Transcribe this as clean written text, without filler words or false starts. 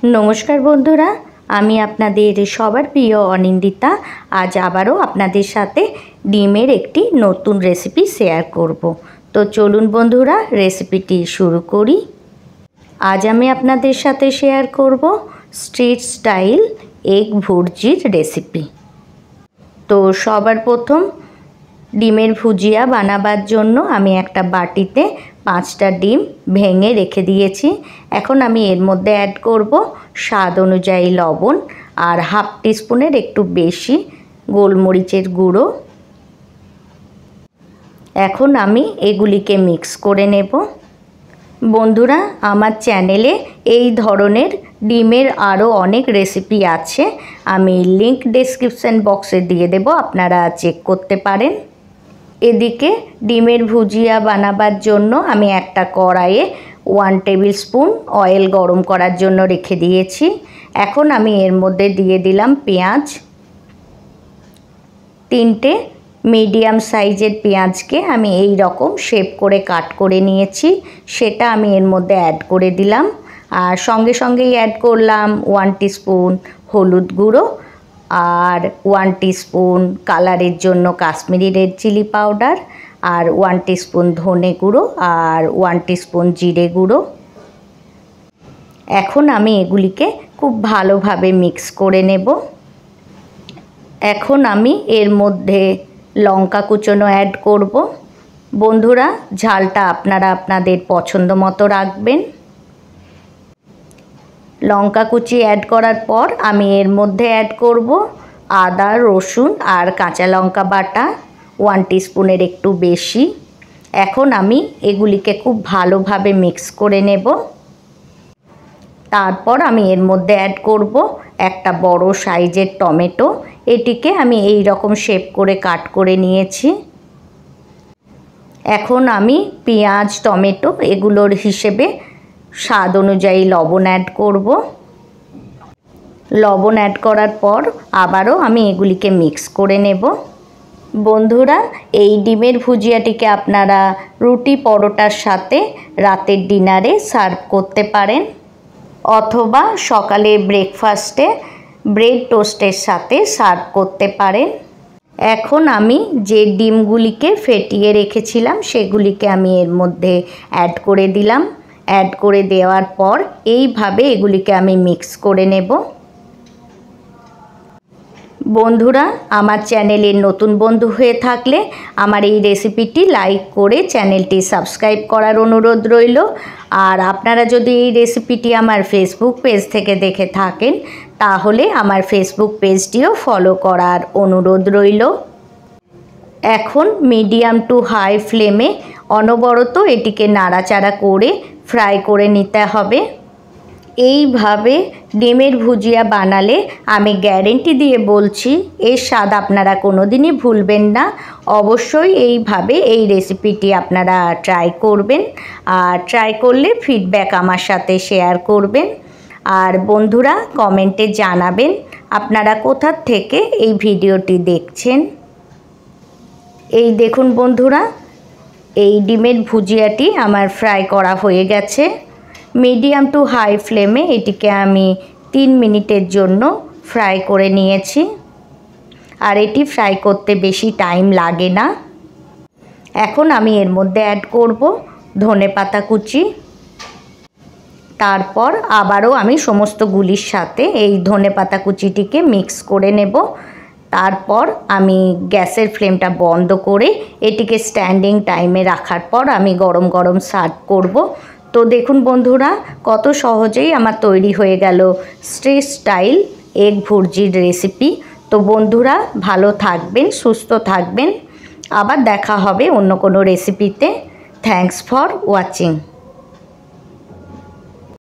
नमस्कार बंधुरा आमी आपनादेर सबार प्रिय अनिंदिता आज आबारो आपनादेर साथे डिमेर एकटी नतून रेसिपि शेयर करब। तो चलुन बंधुरा रेसिपिटी शुरू करी। आज आमी आपनादेर साथे शेयर करब स्ट्रीट स्टाइल एग भुर्जिर रेसिपि। तो सबार प्रथम डिमेर भुजिया बानाबार जोन्नो आमी एकटा बाटीते 5टा डिम भेंगे रेखे दिएछि। एखन आमी एर मध्य ऐड करब स्वाद अनुयायी लवण और हाफ टीस्पुनेर एकटू बेशी गोलमरिचेर गुड़ो। एखन आमी एगुलिके मिक्स करे नेब। बंधुरा आमार चैनेले एई धरनेर डिमेर आरो अनेक रेसिपि आछे, आमी लिंक डेस्क्रिप्शन बक्से दिए देब, आपनारा चेक करते पारेन। एदिके डिमेर भुजिया बानाबार जोन्नो आमी एकटा कड़ाइये 1 टेबिल स्पून अयेल गरम करार जोन्नो रेखे दिएछि। एखन आमी एर मध्य दिए दिलाम पेंयाज। 3टे मीडियम साइजेर पेंयाजके आमी एई रकम शेप करे काट करे निएछि, सेटा आमी एर मध्य ऐड करे दिलाम। आर संगे संगेई ऐड करलाम 1 टीस्पुन हलुद गुड़ो और 1 टीस्पुन कालारेर जोन्नो काश्मीरी रेड चिली पाउडार और 1 टीस्पुन धने गुड़ो और 1 टीस्पुन जिरे गुड़ो। एखन आमी एगुलिके खूब भालोभाबे मिक्स करे नेब। एखन आमी एर मध्य लंका कुचोनो ऐड करब। बंधुरा झालटा आपनारा आपनादेर पछंद मतो राखबेन। लंका कुचि ऐड करार पर आमी एर मध्य ऐड करब आदा रसुन और काँचा लंका बाटा 1 टीस्पुनेर एकटू बेशी। एखन आमी एगुलिके खूब भालोभाबे मिक्स करे नेब। तारपर आमी एर मध्य ऐड करब एकटा बड़ो साइजेर टमेटो। एटिके आमी एई रकम शेप करे काट करे निएछि। एखन आमी पेंयाज टमेटो एगुलोर हिसेबे स्वाद अनुयायी लवण ऐड करब। लवण ऐड करार पर आबारो आमी एगुलिके मिक्स करे नेब। बंधुरा एई डिमेर भुजियाटिके आपनारा रुटी परोटार साथे रातेर डिनारे सार्व करते पारेन अथवा सकाले ब्रेकफास्टे ब्रेड टोस्टेर साथे सार्व करते पारेन। एखन आमी जे डिमगुलिके फेटिए रेखेछिलाम सेगुलिके आमी एर मध्य ऐड करे दिलाम। ऐड करे देওয়ার पर এইভাবে এগুলিকে আমি মিক্স করে নেব। বন্ধুরা আমার চ্যানেলে নতুন বন্ধু হয়ে থাকলে আমার এই রেসিপিটি লাইক করে চ্যানেলটি সাবস্ক্রাইব করার অনুরোধ রইল। আর আপনারা যদি এই রেসিপিটি আমার ফেসবুক পেজ থেকে দেখে থাকেন তাহলে আমার ফেসবুক পেজটিও ফলো করার অনুরোধ রইল। এখন মিডিয়াম টু হাই ফ্লেমে অনবরত এটিকে নাড়াচাড়া করে ফ্রাই করে নিতে হবে। এইভাবে ডিমের ভুজিয়া বানালে আমি গ্যারেন্টি দিয়ে বলছি এর স্বাদ আপনারা কোনোদিনই ভুলবেন না। অবশ্যই এইভাবে এই রেসিপিটি আপনারা ট্রাই করবেন আর ট্রাই করলে ফিডব্যাক আমার সাথে শেয়ার করবেন। আর বন্ধুরা কমেন্টে জানাবেন আপনারা কোথা থেকে এই ভিডিওটি দেখছেন। এই দেখুন বন্ধুরা এই ডিমের ভুজিয়াটি আমার ফ্রাই করা হয়ে গেছে। মিডিয়াম টু হাই ফ্লেমে এটিকে আমি 3 মিনিটের জন্য ফ্রাই করে নিয়েছি। আর এটি ফ্রাই করতে বেশি টাইম লাগে না। এখন আমি এর মধ্যে অ্যাড করব ধনেপাতা কুচি। তারপর আবারও আমি সমস্ত গুলির সাথে এই ধনেপাতা কুচিটিকে মিক্স করে নেব। তারপর আমি গ্যাসের ফ্লেমটা বন্ধ করে এটিকে স্ট্যান্ডিং টাইমে রাখার পর আমি গরম গরম সার্ভ করব। তো দেখুন বন্ধুরা কত সহজেই আমার তৈরি হয়ে গেল স্ট্রিট স্টাইল এগ ভুর্জির রেসিপি। তো বন্ধুরা ভালো থাকবেন, সুস্থ থাকবেন। আবার দেখা হবে অন্য কোনো রেসিপিতে। Thanks for watching.